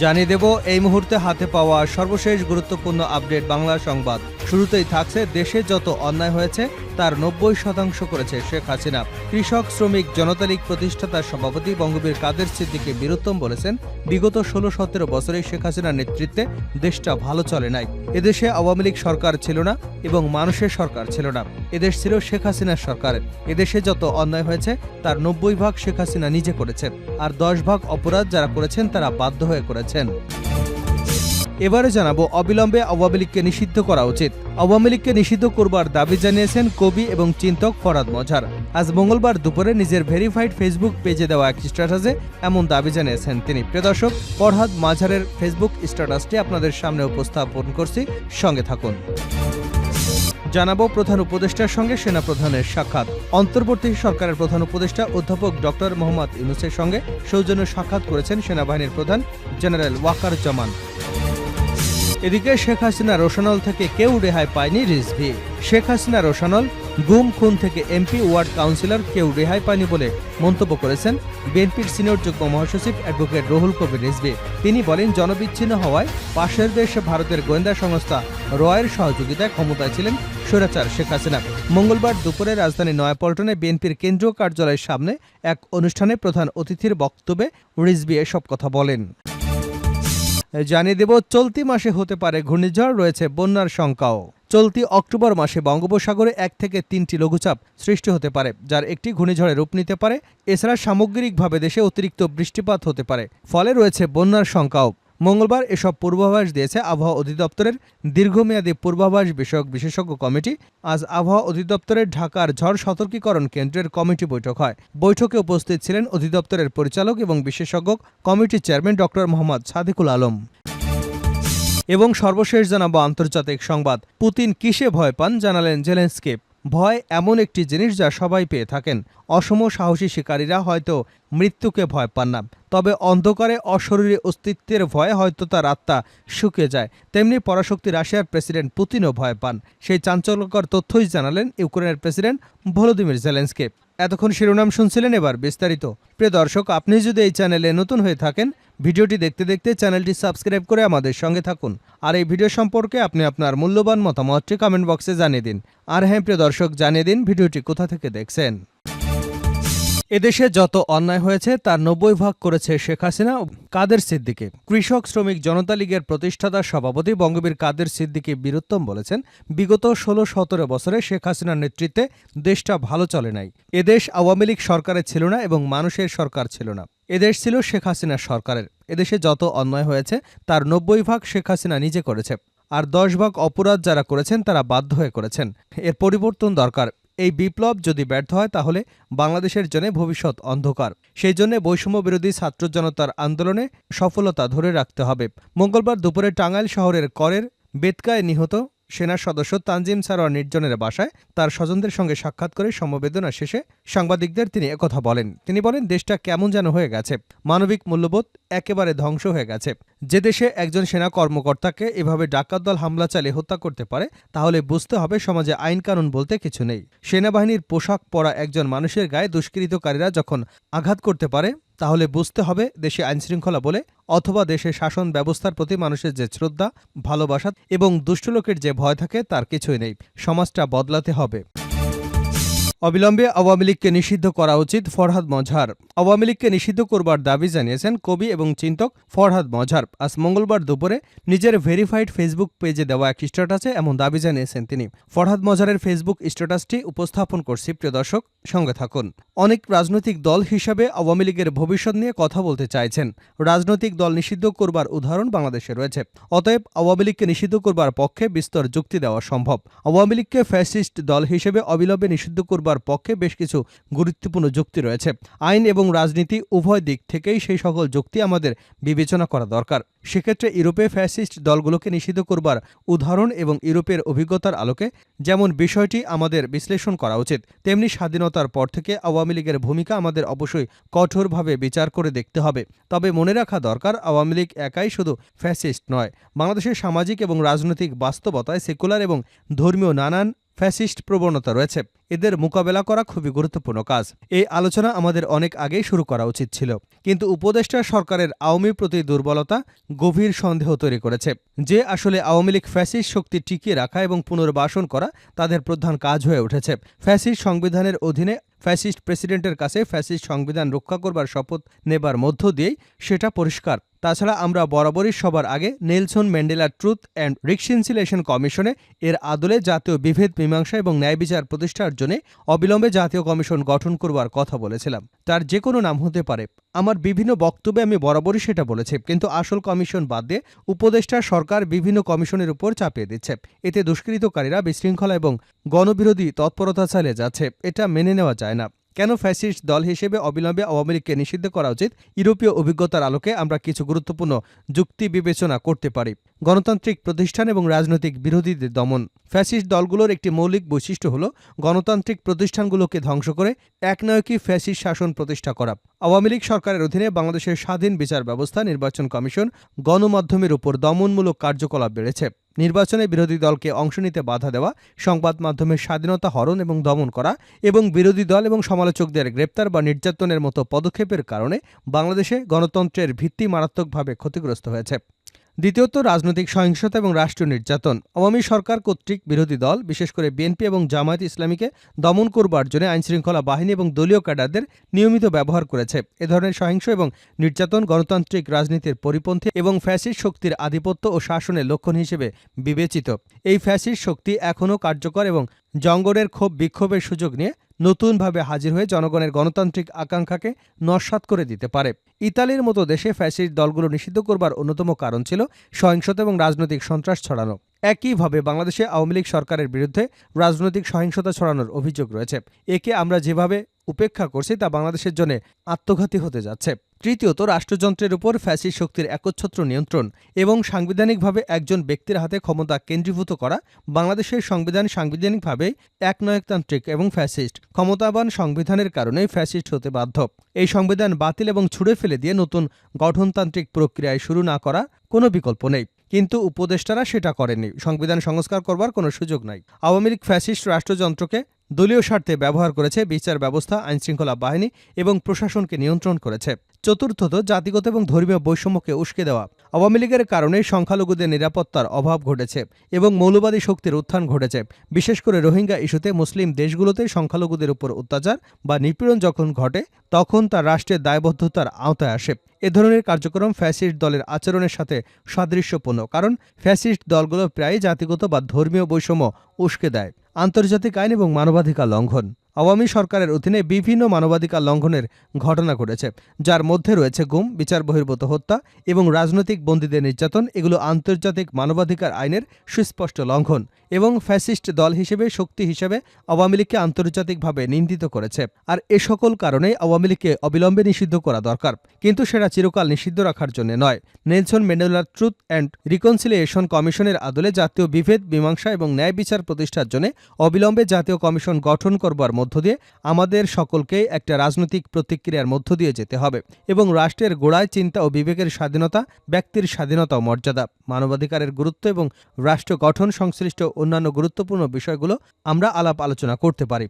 জানিয়ে দেব এই মুহূর্তে হাতে পাওয়া সর্বশেষ গুরুত্বপূর্ণ আপডেট বাংলা সংবাদ। শুরুতেই থাকছে দেশে যত অন্যায় হয়েছে তার 90% করেছে শেখ হাসিনা। কৃষক শ্রমিক জনতা লীগ প্রতিষ্ঠাতার সভাপতি বঙ্গবীর কাদের সিদ্দিকী বীরুত্তম বলেছেন, বিগত 16-17 বছরে শেখ হাসিনার নেতৃত্বে দেশটা ভালো চলে নাই। এদেশে আওয়ামী লীগ সরকার ছিল না এবং মানুষের সরকার ছিল না, এদেশ ছিল শেখ হাসিনার সরকারের। এদেশে যত অন্যায় হয়েছে তার 90% শেখ হাসিনা নিজে করেছেন, আর 10% অপরাধ যারা করেছেন তারা বাধ্য হয়ে করেছেন। এবারে জানাবো অবিলম্বে আওয়ামী লীগকে নিষিদ্ধ করা উচিত। আওয়ামী লীগকে নিষিদ্ধ করবার দাবি জানিয়েছেন কবি এবং চিন্তক ফরহাদ মজহার। আজ মঙ্গলবার দুপুরে নিজের ভেরিফাইড ফেসবুক পেজে দেওয়া এক স্ট্যাটাসে এমন দাবি জানিয়েছেন তিনি। প্রিয় দর্শক, ফরহাদ মজহারের ফেসবুক স্ট্যাটাসটি আপনাদের সামনে উপস্থাপন করছি, সঙ্গে থাকুন। জানাবো প্রধান উপদেষ্টার সঙ্গে সেনাপ্রধানের সাক্ষাৎ। অন্তর্বর্তী সরকারের প্রধান উপদেষ্টা অধ্যাপক ডক্টর মোহাম্মদ ইউনূসের সঙ্গে সৌজন্য সাক্ষাৎ করেছেন সেনাবাহিনীর প্রধান জেনারেল ওয়াকারুজ্জামান। এদিকে শেখ হাসিনা রোশানল থেকে কেউ রেহাই পায়নি রিজভী। শেখ হাসিনা রোশানল গুম খুন থেকে এমপি ওয়ার্ড কাউন্সিলর কেউ রেহাই পায়নি বলে মন্তব্য করেছেন বিএনপির সিনিয়র যুগ্ম মহাসচিব অ্যাডভোকেট রুহুল কবির রিজভী। তিনি বলেন, জনবিচ্ছিন্ন হওয়ায় পাশের দেশ ভারতের গোয়েন্দা সংস্থা রয়ের সহযোগিতায় ক্ষমতায় ছিলেন স্বৈরাচার শেখ হাসিনা। মঙ্গলবার দুপুরে রাজধানী নয়াপল্টনে বিএনপির কেন্দ্রীয় কার্যালয়ের সামনে এক অনুষ্ঠানে প্রধান অতিথির বক্তব্যে রিজভী এসব কথা বলেন। জানিয়ে দেব চলতি মাসে হতে পারে ঘূর্ণিঝড়, রয়েছে বন্যার শঙ্কাও। চলতি অক্টোবর মাসে বঙ্গোপসাগরে 1 থেকে 3টি লঘুচাপ সৃষ্টি হতে পারে, যার একটি ঘূর্ণিঝড়ে রূপ নিতে পারে। এছাড়া সামগ্রিকভাবে দেশে অতিরিক্ত বৃষ্টিপাত হতে পারে, ফলে রয়েছে বন্যার শঙ্কাও। মঙ্গলবার এসব পূর্বাভাস দিয়েছে আবহাওয়া অধিদপ্তরের দীর্ঘমেয়াদী পূর্বাভাস বিষয়ক বিশেষজ্ঞ কমিটি। আজ আবহাওয়া অধিদপ্তরের ঢাকার ঝড় সতর্কীকরণ কেন্দ্রের কমিটি বৈঠক হয়। বৈঠকে উপস্থিত ছিলেন অধিদপ্তরের পরিচালক এবং বিশেষজ্ঞ কমিটির চেয়ারম্যান ডক্টর মোহাম্মদ সাদিকুল আলম। এবং সর্বশেষ জানাবো আন্তর্জাতিক সংবাদ। পুতিন কিসে ভয় পান জানালেন জেলেনস্কি। ভয় এমন একটি জিনিস যা সবাই পেয়ে থাকেন। অসম সাহসী শিকারীরা হয়তো মৃত্যুকে ভয় পান না, তবে অন্ধকারে অশরীরী অস্তিত্বের ভয়ে হয়তো তার আত্মা শুকিয়ে যায়। তেমনি পরাশক্তি রাশিয়ার প্রেসিডেন্ট পুতিনও ভয় পান। সেই চাঞ্চল্যকর তথ্যই জানালেন ইউক্রেনের প্রেসিডেন্ট ভলোদিমির জেলেনস্কি। এতক্ষণ শিরোনাম শুনছিলেন, এবার বিস্তারিত। প্রিয় দর্শক, আপনি যদি এই চ্যানেলে নতুন হয়ে থাকেন, ভিডিওটি দেখতে দেখতে চ্যানেলটি সাবস্ক্রাইব করে আমাদের সঙ্গে থাকুন। আর এই ভিডিও সম্পর্কে আপনি আপনার মূল্যবান মতামতটি কমেন্ট বক্সে জানিয়ে দিন। আর হ্যাঁ প্রিয় দর্শক, জানিয়ে দিন ভিডিওটি কোথা থেকে দেখছেন। এদেশে যত অন্যায় হয়েছে তার 90% করেছে শেখ হাসিনা ও কাদের সিদ্দিকী। কৃষক শ্রমিক জনতা লীগের প্রতিষ্ঠাতা সভাপতি বঙ্গবীর কাদের সিদ্দিকী বীরুত্তম বলেছেন, বিগত 16-17 বছরে শেখ হাসিনার নেতৃত্বে দেশটা ভালো চলে নাই। এদেশ আওয়ামী লীগ সরকারে ছিল না এবং মানুষের সরকার ছিল না, এদেশ ছিল শেখ হাসিনার সরকারের। এদেশে যত অন্যায় হয়েছে তার 90% শেখ হাসিনা নিজে করেছে, আর 10% অপরাধ যারা করেছেন তারা বাধ্য হয়ে করেছেন। এর পরিবর্তন দরকার। এই বিপ্লব যদি ব্যর্থ হয় তাহলে বাংলাদেশের জন্য ভবিষ্যৎ অন্ধকার। সেই জন্য বৈষম্য বিরোধী ছাত্র জনতার আন্দোলনে সফলতা ধরে রাখতে হবে। মঙ্গলবার দুপুরে টাঙ্গাইল শহরের করের বেতকায় নিহত সেনা সদস্য তানজিম সারোয়ার নির্জনের বাসায় তার স্বজনদের সঙ্গে সাক্ষাৎ করে সমবেদনা শেষে সাংবাদিকদের তিনি একথা বলেন। তিনি বলেন, দেশটা কেমন যেন হয়ে গেছে, মানবিক মূল্যবোধ একেবারে ধ্বংস হয়ে গেছে। যে দেশে একজন সেনা কর্মকর্তাকে এভাবে ডাকাত দল হামলা চালিয়ে হত্যা করতে পারে, তাহলে বুঝতে হবে সমাজে আইন কানুন বলতে কিছু নেই। সেনাবাহিনীর পোশাক পরা একজন মানুষের গায়ে দুষ্কৃতকারীরা যখন আঘাত করতে পারে, তাহলে বুঝতে হবে দেশে আইনশৃঙ্খলা বলে অথবা দেশের শাসন ব্যবস্থার প্রতি মানুষের যে শ্রদ্ধা, ভালোবাসা এবং দুষ্ট লোকের যে ভয় থাকে তার কিছুই নেই। সমাজটা বদলাতে হবে। অবিলম্বে আওয়ামী লীগকে নিষিদ্ধ করা উচিত ফরহাদ মজহার। আওয়ামী লীগকে নিষিদ্ধ করবার দাবি জানিয়েছেন কবি এবং চিন্তক ফরহাদ মজহার। আজ মঙ্গলবার দুপুরে নিজের ভেরিফাইড ফেসবুক পেজে দেওয়া এক স্ট্যাটাসে এমন দাবি জানিয়েছেন তিনি। ফরহাদ মজহারের ফেসবুক স্ট্যাটাসটি উপস্থাপন করছি, প্রিয় দর্শক সঙ্গে থাকুন। অনেক রাজনৈতিক দল হিসাবে আওয়ামী লীগের ভবিষ্যৎ নিয়ে কথা বলতে চাইছেন। রাজনৈতিক দল নিষিদ্ধ করবার উদাহরণ বাংলাদেশে রয়েছে। অতএব আওয়ামী লীগকে নিষিদ্ধ করবার পক্ষে বিস্তর যুক্তি দেওয়া সম্ভব। আওয়ামী লীগকে ফ্যাসিস্ট দল হিসেবে অবিলম্বে নিষিদ্ধ করবার পক্ষে বেশ কিছু গুরুত্বপূর্ণ যুক্তি রয়েছে। আইন এবং রাজনীতি উভয় দিক থেকেই সেই সকল যুক্তি আমাদের বিবেচনা করা দরকার। সেক্ষেত্রে ইউরোপে ফ্যাসিস্ট দলগুলোকে নিষিদ্ধ করবার উদাহরণ এবং ইউরোপের অভিজ্ঞতার আলোকে যেমন বিষয়টি আমাদের বিশ্লেষণ করা উচিত, তেমনি স্বাধীনতার পর থেকে আওয়ামী লীগের ভূমিকা আমাদের অবশ্যই কঠোরভাবে বিচার করে দেখতে হবে। তবে মনে রাখা দরকার, আওয়ামী লীগ একাই শুধু ফ্যাসিস্ট নয়। বাংলাদেশের সামাজিক এবং রাজনৈতিক বাস্তবতায় সেকুলার এবং ধর্মীয় নানান ফ্যাসিস্ট প্রবণতা রয়েছে। এদের মোকাবেলা করা খুবই গুরুত্বপূর্ণ কাজ। এই আলোচনা আমাদের অনেক আগেই শুরু করা উচিত ছিল, কিন্তু উপদেষ্টা সরকারের আওয়ামী প্রতি দুর্বলতা গভীর সন্দেহ তৈরি করেছে যে আসলে আওয়ামী লীগ ফ্যাসিস্ট শক্তি টিকিয়ে রাখা এবং পুনর্বাসন করা তাদের প্রধান কাজ হয়ে উঠেছে। ফ্যাসিস্ট সংবিধানের অধীনে ফ্যাসিস্ট প্রেসিডেন্টের কাছে ফ্যাসিস্ট সংবিধান রক্ষা করবার শপথ নেবার মধ্য দিয়েই সেটা পরিষ্কার। তাছাড়া আমরা বরাবরই সবার আগে Nelson Mandela truth and reconciliation কমিশনে এর আদলে জাতীয় বিভেদ মীমাংসা এবং ন্যায় বিচার প্রতিষ্ঠার জন্য অবিলম্বে জাতীয় কমিশন গঠন করবার কথা বলেছিলাম। তার যে কোনো নাম হতে পারে। আমার বিভিন্ন বক্তব্যে আমি বরাবরই সেটা বলেছি, কিন্তু আসল কমিশন বাদ দিয়ে উপদেষ্টা সরকার বিভিন্ন কমিশনের উপর চাপিয়ে দিচ্ছে। এতে দুষ্কৃতকারীরা বিশৃঙ্খলা এবং গণবিরোধী তৎপরতা চালিয়ে যাচ্ছে। এটা মেনে নেওয়া যায় না। কেন ফ্যাসিস্ট দল হিসেবে অবিলম্বে আওয়ামী লীগকে নিষিদ্ধ করা উচিত? ইউরোপীয় অভিজ্ঞতার আলোকে আমরা কিছু গুরুত্বপূর্ণ যুক্তি বিবেচনা করতে পারি। গণতান্ত্রিক প্রতিষ্ঠান এবং রাজনৈতিক বিরোধীদের দমন। ফ্যাসিস্ট দলগুলোর একটি মৌলিক বৈশিষ্ট্য হল গণতান্ত্রিক প্রতিষ্ঠানগুলোকে ধ্বংস করে একনায়কী ফ্যাসিস্ট শাসন প্রতিষ্ঠা করা। আওয়ামী লীগ সরকারের অধীনে বাংলাদেশের স্বাধীন বিচার ব্যবস্থা, নির্বাচন কমিশন, গণমাধ্যমের উপর দমনমূলক কার্যকলাপ বেড়েছে। নির্বাচনে বিরোধী দলকে অংশ নিতে বাধা দেওয়া, সংবাদ মাধ্যমের স্বাধীনতা হরণ এবং দমন করা এবং বিরোধী দল এবং সমালোচকদের গ্রেপ্তার বা নির্যাতনের মতো পদক্ষেপের কারণে বাংলাদেশে গণতন্ত্রের ভিত্তি মারাত্মকভাবে ক্ষতিগ্রস্ত হয়েছে। দ্বিতীয়ত, রাজনৈতিক সহিংসতা এবং রাষ্ট্রীয় নির্যাতন। আওয়ামী সরকার কর্তৃক বিরোধী দল, বিশেষ করে বিএনপি এবং জামায়াত ইসলামীকে দমন করবার জন্য আইনশৃঙ্খলা বাহিনী এবং দলীয় ক্যাডারদের নিয়মিত ব্যবহার করেছে। এ ধরনের সহিংস এবং নির্যাতন গণতান্ত্রিক রাজনীতির পরিপন্থী এবং ফ্যাসিস্ট শক্তির আধিপত্য ও শাসনের লক্ষণ হিসেবে বিবেচিত। এই ফ্যাসিস্ট শক্তি এখনও কার্যকর এবং জঙ্গলের ক্ষোভ বিক্ষোভের সুযোগ নিয়ে নতুনভাবে হাজির হয়ে জনগণের গণতান্ত্রিক আকাঙ্ক্ষাকে নস্যাৎ করে দিতে পারে। ইতালির মতো দেশে ফ্যাসিস্ট দলগুলো নিষিদ্ধ করবার অন্যতম কারণ ছিল সহিংসতা এবং রাজনৈতিক সন্ত্রাস ছড়ানো। একইভাবে বাংলাদেশে আওয়ামী লীগ সরকারের বিরুদ্ধে রাজনৈতিক সহিংসতা ছড়ানোর অভিযোগ রয়েছে। একে আমরা যেভাবে উপেক্ষা করছি তা বাংলাদেশের জন্য আত্মঘাতী হতে যাচ্ছে। তৃতীয়ত, রাষ্ট্রযন্ত্রের উপর ফ্যাসিস্ট শক্তির একচ্ছত্র নিয়ন্ত্রণ এবং সাংবিধানিকভাবে একজন ব্যক্তির হাতে ক্ষমতা কেন্দ্রীভূত করা। বাংলাদেশের সংবিধান সাংবিধানিকভাবে একনায়কতান্ত্রিক এবং ফ্যাসিস্ট। ক্ষমতাবান সংবিধানের কারণেই ফ্যাসিস্ট হতে বাধ্য। এই সংবিধান বাতিল এবং ছুড়ে ফেলে দিয়ে নতুন গঠনতান্ত্রিক প্রক্রিয়ায় শুরু না করা কোনো বিকল্প নেই। কিন্তু উপদেষ্টারা সেটা করেনি। সংবিধান সংস্কার করবার কোনো সুযোগ নাই। আওয়ামী লীগ ফ্যাসিস্ট রাষ্ট্রযন্ত্রকে দলীয় স্বার্থে ব্যবহার করেছে, বিচার ব্যবস্থা, আইনশৃঙ্খলা বাহিনী এবং প্রশাসনকে নিয়ন্ত্রণ করেছে। চতুর্থত, জাতিগত এবং ধর্মীয় বৈষম্যকে উস্কে দেওয়া। আওয়ামী লীগের কারণে সংখ্যালঘুদের নিরাপত্তার অভাব ঘটেছে এবং মৌলবাদী শক্তির উত্থান ঘটেছে। বিশেষ করে রোহিঙ্গা ইস্যুতে মুসলিম দেশগুলোতে সংখ্যালঘুদের উপর অত্যাচার বা নিপীড়ন যখন ঘটে তখন তা রাষ্ট্রের দায়বদ্ধতার আওতায় আসে। এ ধরনের কার্যক্রম ফ্যাসিস্ট দলের আচরণের সাথে সাদৃশ্যপূর্ণ, কারণ ফ্যাসিস্ট দলগুলো প্রায়ই জাতিগত বা ধর্মীয় বৈষম্য উস্কে দেয়। আন্তর্জাতিক আইন এবং মানবাধিকার লঙ্ঘন। আওয়ামী সরকারের অধীনে বিভিন্ন মানবাধিকার লঙ্ঘনের ঘটনা ঘটেছে, যার মধ্যে রয়েছে গুম, বিচার বহির্ভূত হত্যা এবং রাজনৈতিক বন্দীদের নির্যাতন। এগুলো আন্তর্জাতিক মানবাধিকার আইনের সুস্পষ্ট লঙ্ঘন এবং ফ্যাসিস্ট দল হিসেবে, শক্তি হিসেবে আওয়ামী লীগকে আন্তর্জাতিকভাবে নিন্দিত করেছে। আর এ সকল কারণেই আওয়ামী লীগকে অবিলম্বে নিষিদ্ধ করা দরকার, কিন্তু সেটা চিরকাল নিষিদ্ধ রাখার জন্য নয়। Nelson Mandela truth and reconciliation কমিশনের আদলে জাতীয় বিভেদ মীমাংসা এবং ন্যায় বিচার প্রতিষ্ঠার জন্য অবিলম্বে জাতীয় কমিশন গঠন করবার মধ্য দিয়ে আমাদের সকলকেই একটা রাজনৈতিক প্রতিক্রিয়ার মধ্য দিয়ে যেতে হবে এবং রাষ্ট্রের গোড়ায় চিন্তা ও বিবেকের স্বাধীনতা, ব্যক্তির স্বাধীনতা ও মর্যাদা, মানবাধিকারের গুরুত্ব এবং রাষ্ট্র গঠন সংশ্লিষ্ট অন্যান্য গুরুত্বপূর্ণ বিষয়গুলো আমরা আলাপ আলোচনা করতে পারি।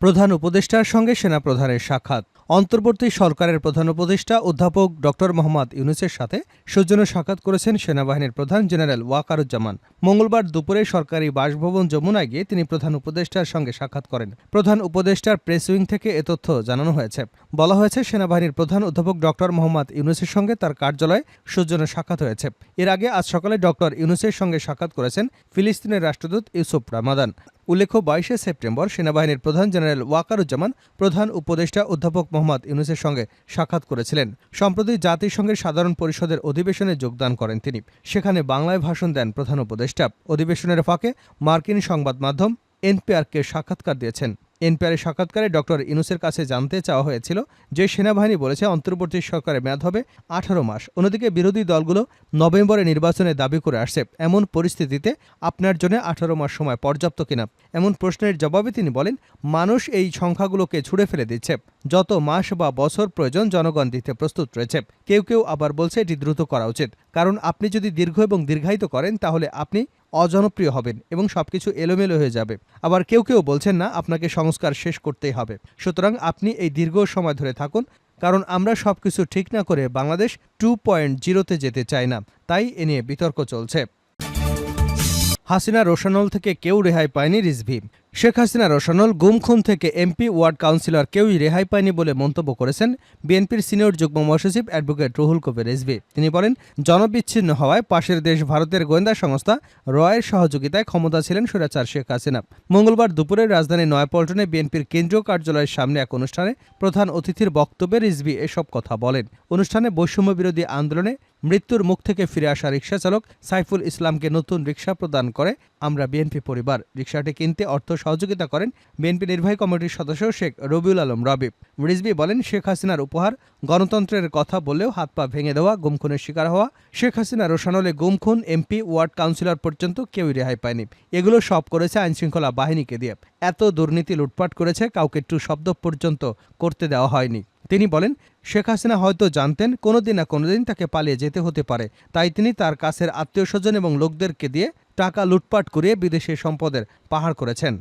প্রধান উপদেষ্টার সঙ্গে সেনাপ্রধানের সাক্ষাৎ। অন্তর্বর্তী সরকারের প্রধান উপদেষ্টা অধ্যাপক ড. মোহাম্মদ ইউনূসের সাথে সৌজন্য সাক্ষাৎ করেছেন সেনাবাহিনীর প্রধান জেনারেল ওয়াকারুজ্জামান। মঙ্গলবার দুপুরে সরকারি বাসভবন যমুনায় গিয়ে তিনি প্রধান উপদেষ্টার সঙ্গে সাক্ষাৎ করেন। প্রধান উপদেষ্টার প্রেস উইং থেকে এ তথ্য জানানো হয়েছে। বলা হয়েছে, সেনাবাহিনীর প্রধান অধ্যাপক ড. মোহাম্মদ ইউনূসের সঙ্গে তার কার্যালয়ে সৌজন্য সাক্ষাৎ হয়েছে। এর আগে আজ সকালে ড. ইউনূসের সঙ্গে সাক্ষাৎ করেছেন ফিলিস্তিনের রাষ্ট্রদূত ইউসুফ রামাদান। উল্লেখ্য, 22শে সেপ্টেম্বর সেনাবাহিনীর প্রধান জেনারেল ওয়াকারুজ্জামান প্রধান উপদেষ্টা অধ্যাপক মোহাম্মদ ইউনূসের সঙ্গে সাক্ষাৎ করেছিলেন। সম্প্রতি জাতিসংঘের সাধারণ পরিষদের অধিবেশনে যোগদান করেন তিনি। সেখানে বাংলায় ভাষণ দেন প্রধান উপদেষ্টা। অধিবেশনের ফাঁকে মার্কিন সংবাদ মাধ্যম এনপিআরকে সাক্ষাৎকার দিয়েছেন। এনপিআরের সাক্ষাৎকারে ড. ইউনূসের কাছে জানতে চাওয়া হয়েছিল যে সেনাবাহিনী বলেছে অন্তর্বর্তী সরকারের মেয়াদ হবে 18 মাস। অন্যদিকে বিরোধী দলগুলো নভেম্বরে নির্বাচনের দাবি করে আসছে। এমন পরিস্থিতিতে আপনার জন্য 18 মাস সময় পর্যাপ্ত কিনা? এমন প্রশ্নের জবাবে তিনি বলেন, মানুষ এই সংখ্যাগুলোকে ছুঁড়ে ফেলে দিচ্ছে। যত মাস বা বছর প্রয়োজন জনগণ দিতে প্রস্তুত রয়েছে। কেউ কেউ আবার বলছে এটি দ্রুত করা উচিত, কারণ আপনি যদি দীর্ঘ এবং দীর্ঘায়িত করেন তাহলে আপনি অজনপ্রিয় হবেন এবং সবকিছু এলোমেলো হয়ে যাবে। আবার কেউ কেউ বলছেন না, আপনাকে সংস্কার শেষ করতেই হবে। সুতরাং আপনি এই দীর্ঘ সময় ধরে থাকুন, কারণ আমরা সবকিছু ঠিক না করে বাংলাদেশ 2.0-তে যেতে চাই না। তাই এ নিয়ে বিতর্ক চলছে। হাসিনা রোশানল থেকে কেউ রেহাই পায়নি, রিজভী। শেখ হাসিনা রোশানল গুম খুন থেকে এমপি, ওয়ার্ড কাউন্সিলর কেউই রেহাই পায়নি বলে মন্তব্য করেছেন বিএনপির সিনিয়র যুগ্ম মহাসচিব অ্যাডভোকেট রুহুল কবির রিজভী। তিনি বলেন, জনবিচ্ছিন্ন হওয়ায় পাশের দেশ ভারতের গোয়েন্দা সংস্থা রয়ের সহযোগিতায় ক্ষমতা ছিলেন স্বৈরাচার শেখ হাসিনা। মঙ্গলবার দুপুরে রাজধানীর নয়াপল্টনে বিএনপির কেন্দ্রীয় কার্যালয়ের সামনে এক অনুষ্ঠানে প্রধান অতিথির বক্তব্যে রিজভী এসব কথা বলেন। অনুষ্ঠানে বৈষম্য বিরোধী আন্দোলনে মৃত্যুর মুখ থেকে ফিরে আসা রিকশা চালক সাইফুল ইসলামকে নতুন রিকশা প্রদান করে আমরা বিএনপি পরিবার। রিকশাটি কিনতে অর্থ সহযোগিতা করেন বিএনপি নির্বাহী কমিটির সদস্য শেখ রবিউল আলম রবি। রিজভী বলেন, শেখ হাসিনার উপহার গণতন্ত্রের কথা বললেও হাত পা ভেঙে দেওয়া, গুম খুনের শিকার হওয়া, শেখ হাসিনা রোশানলে গুম খুন, এমপি, ওয়ার্ড কাউন্সিলর পর্যন্ত কেউই রেহাই পায়নি। এগুলো সব করেছে আইনশৃঙ্খলা বাহিনীকে দিয়ে। এত দুর্নীতি, লুটপাট করেছে, কাউকে একটু শব্দ পর্যন্ত করতে দেওয়া হয়নি। তিনি বলেন, শেখ হাসিনা হয়তো জানতেন কোনোদিন না কোনোদিন তাকে পালিয়ে যেতে হতে পারে, তাই তিনি তার কাছের আত্মীয় স্বজন এবং লোকদেরকে দিয়ে টাকা লুটপাট করিয়ে বিদেশি সম্পদের পাহাড় করেছেন।